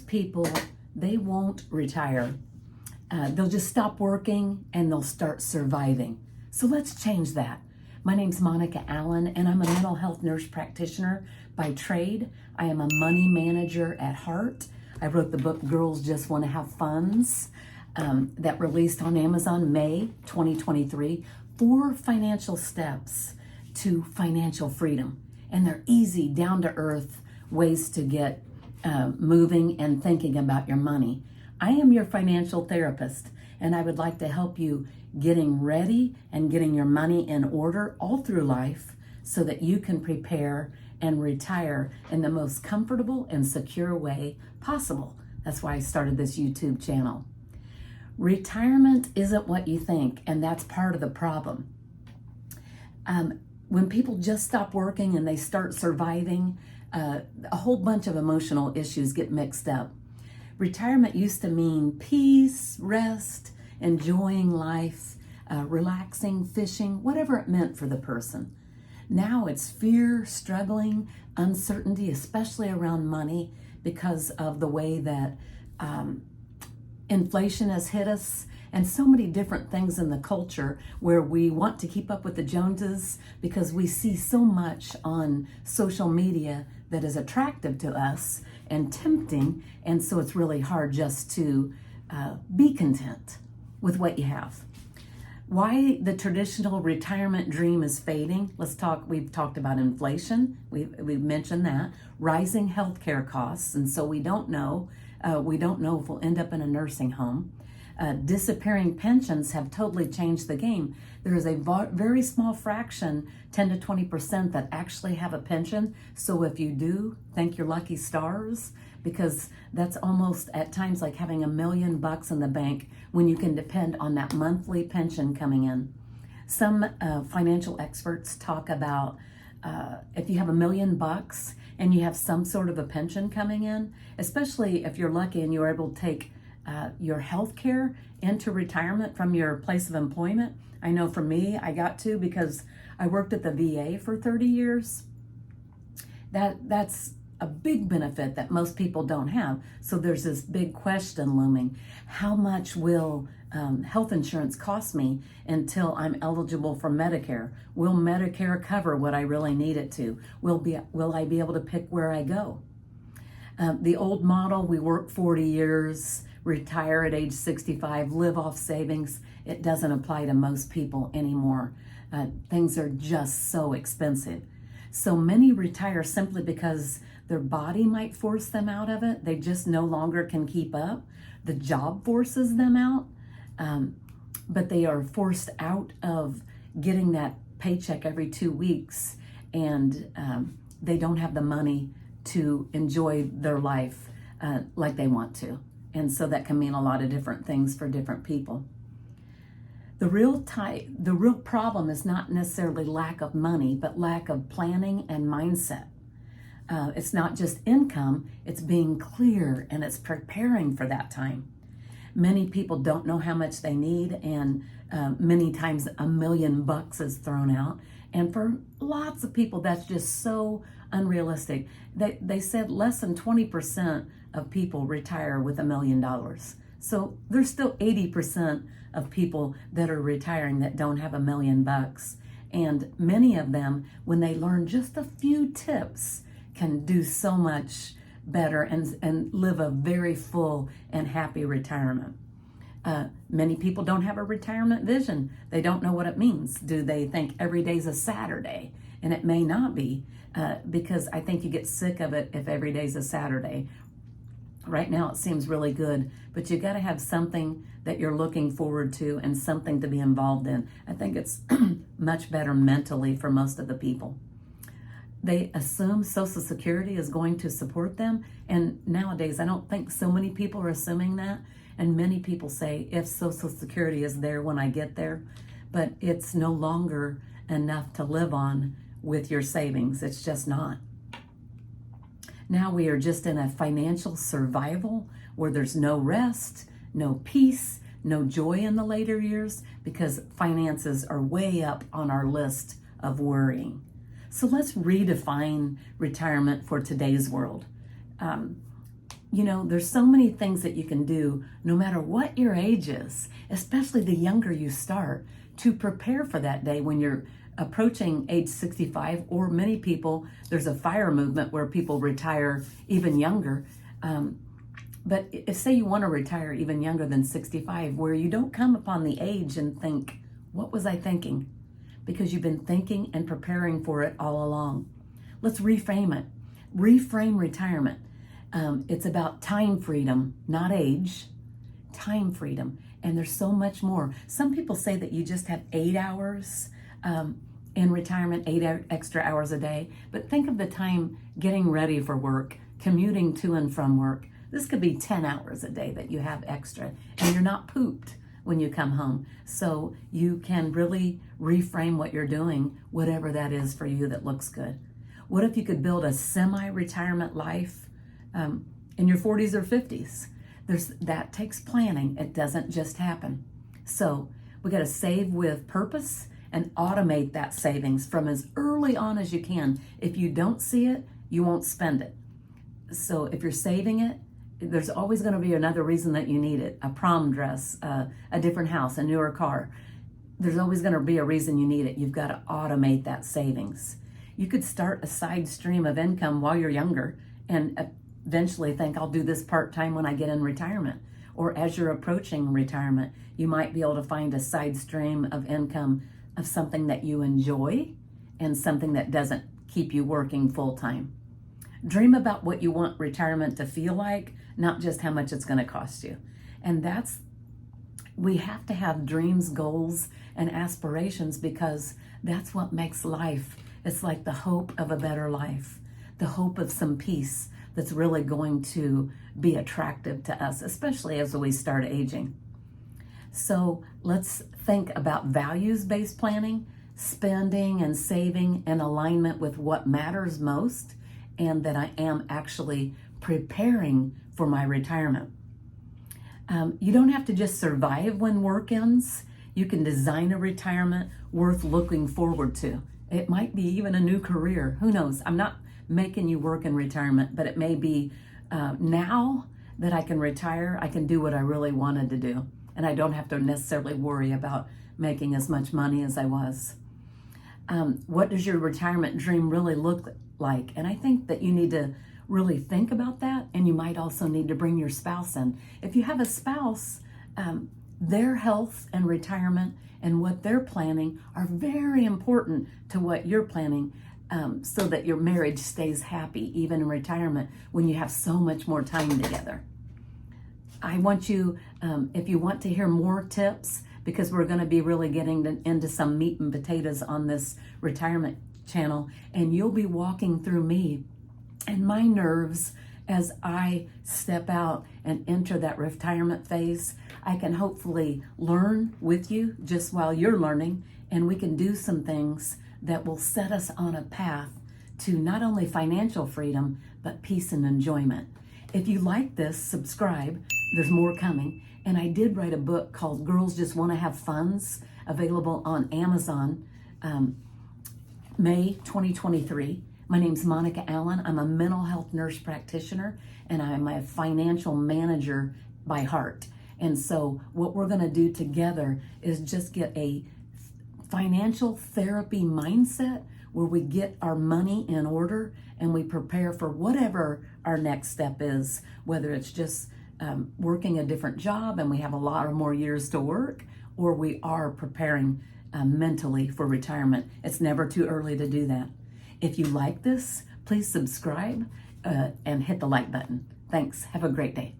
people, they won't retire. They'll just stop working and they'll start surviving. So let's change that. My name's Monica Allen, and I'm a mental health nurse practitioner by trade. I am a money manager at heart. I wrote the book Girls Just Want to Have Funds that released on Amazon May 2023. 4 financial steps to financial freedom. And they're easy, down-to-earth ways to get moving and thinking about your money. I am your financial therapist, and I would like to help you getting ready and getting your money in order all through life so that you can prepare and retire in the most comfortable and secure way possible. That's why I started this YouTube channel. Retirement isn't what you think, and that's part of the problem. When people just stop working and they start surviving, a whole bunch of emotional issues get mixed up. Retirement used to mean peace, rest, enjoying life, relaxing, fishing, whatever it meant for the person. Now it's fear, struggling, uncertainty, especially around money because of the way that inflation has hit us, and so many different things in the culture where we want to keep up with the Joneses because we see so much on social media that is attractive to us and tempting, and so it's really hard just to be content with what you have. Why the traditional retirement dream is fading. We've talked about inflation. We've mentioned that. Rising healthcare costs, and so we don't know if we'll end up in a nursing home. Disappearing pensions have totally changed the game. There is a very small fraction, 10 to 20%, that actually have a pension. So if you do, thank your lucky stars, because that's almost at times like having $1 million in the bank when you can depend on that monthly pension coming in. Some financial experts talk about if you have $1 million and you have some sort of a pension coming in, especially if you're lucky and you're able to take your health care into retirement from your place of employment. I know for me, I got to because I worked at the VA for 30 years. That's a big benefit that most people don't have. So there's this big question looming. How much will health insurance cost me until I'm eligible for Medicare? Will Medicare cover what I really need it to? Will I be able to pick where I go? The old model, we work 40 years, retire at age 65, live off savings, it doesn't apply to most people anymore. Things are just so expensive. So many retire simply because their body might force them out of it. They just no longer can keep up. The job forces them out, but they are forced out of getting that paycheck every 2 weeks, and they don't have the money to enjoy their life like they want to. And so that can mean a lot of different things for different people. The real problem is not necessarily lack of money, but lack of planning and mindset. It's not just income, it's being clear and it's preparing for that time. Many people don't know how much they need, and many times $1 million is thrown out. And for lots of people, that's just so unrealistic. They said less than 20% of people retire with $1 million. So there's still 80% of people that are retiring that don't have $1 million. And many of them, when they learn just a few tips, can do so much better and live a very full and happy retirement. Many people don't have a retirement vision. They don't know what it means. Do they think every day's a Saturday? And it may not be, because I think you get sick of it if every day's a Saturday. Right now it seems really good, but you got to have something that you're looking forward to and something to be involved in. I think it's much better mentally for most of the people. They assume Social Security is going to support them, and nowadays I don't think so many people are assuming that, and many people say if Social Security is there when I get there, but it's no longer enough to live on with your savings. It's just not. Now we are just in a financial survival where there's no rest, no peace, no joy in the later years, because finances are way up on our list of worrying. So let's redefine retirement for today's world. There's so many things that you can do no matter what your age is, especially the younger you start, to prepare for that day when you're approaching age 65, or many people, there's a FIRE movement where people retire even younger. But if, say, you want to retire even younger than 65, where you don't come upon the age and think, what was I thinking? Because you've been thinking and preparing for it all along. Let's reframe it. Reframe retirement. It's about time freedom, not age. Time freedom. And there's so much more. Some people say that you just have 8 hours in retirement, 8 extra hours a day. But think of the time getting ready for work, commuting to and from work. This could be 10 hours a day that you have extra, and you're not pooped when you come home. So you can really reframe what you're doing, whatever that is for you that looks good. What if you could build a semi-retirement life in your 40s or 50s? That takes planning. It doesn't just happen. So we got to save with purpose and automate that savings from as early on as you can. If you don't see it, you won't spend it. So if you're saving it, there's always going to be another reason that you need it. A prom dress, a different house, a newer car. There's always going to be a reason you need it. You've got to automate that savings. You could start a side stream of income while you're younger and eventually think, I'll do this part-time when I get in retirement. Or as you're approaching retirement, you might be able to find a side stream of income of something that you enjoy and something that doesn't keep you working full-time. Dream about what you want retirement to feel like, not just how much it's going to cost you. And we have to have dreams, goals, and aspirations, because that's what makes life. It's like the hope of a better life, the hope of some peace that's really going to be attractive to us, especially as we start aging. So let's think about values-based planning, spending and saving in alignment with what matters most, and that I am actually preparing for my retirement. You don't have to just survive when work ends. You can design a retirement worth looking forward to. It might be even a new career. Who knows? I'm not making you work in retirement, but it may be now that I can retire, I can do what I really wanted to do. And I don't have to necessarily worry about making as much money as I was. What does your retirement dream really look like? And I think that you need to really think about that, and you might also need to bring your spouse in. If you have a spouse, their health and retirement and what they're planning are very important to what you're planning, so that your marriage stays happy even in retirement when you have so much more time together. I want you, if you want to hear more tips, because we're going to be really getting into some meat and potatoes on this retirement channel, and you'll be walking through me and my nerves as I step out and enter that retirement phase. I can hopefully learn with you just while you're learning, and we can do some things that will set us on a path to not only financial freedom, but peace and enjoyment. If you like this, subscribe. There's more coming. And I did write a book called Girls Just Want to Have Funds, available on Amazon, May 2023. My name's Monica Allen. I'm a mental health nurse practitioner, and I'm a financial manager by heart. And so what we're going to do together is just get a financial therapy mindset where we get our money in order and we prepare for whatever our next step is, whether it's just working a different job and we have a lot or more years to work, or we are preparing mentally for retirement. It's never too early to do that. If you like this, please subscribe and hit the like button. Thanks. Have a great day.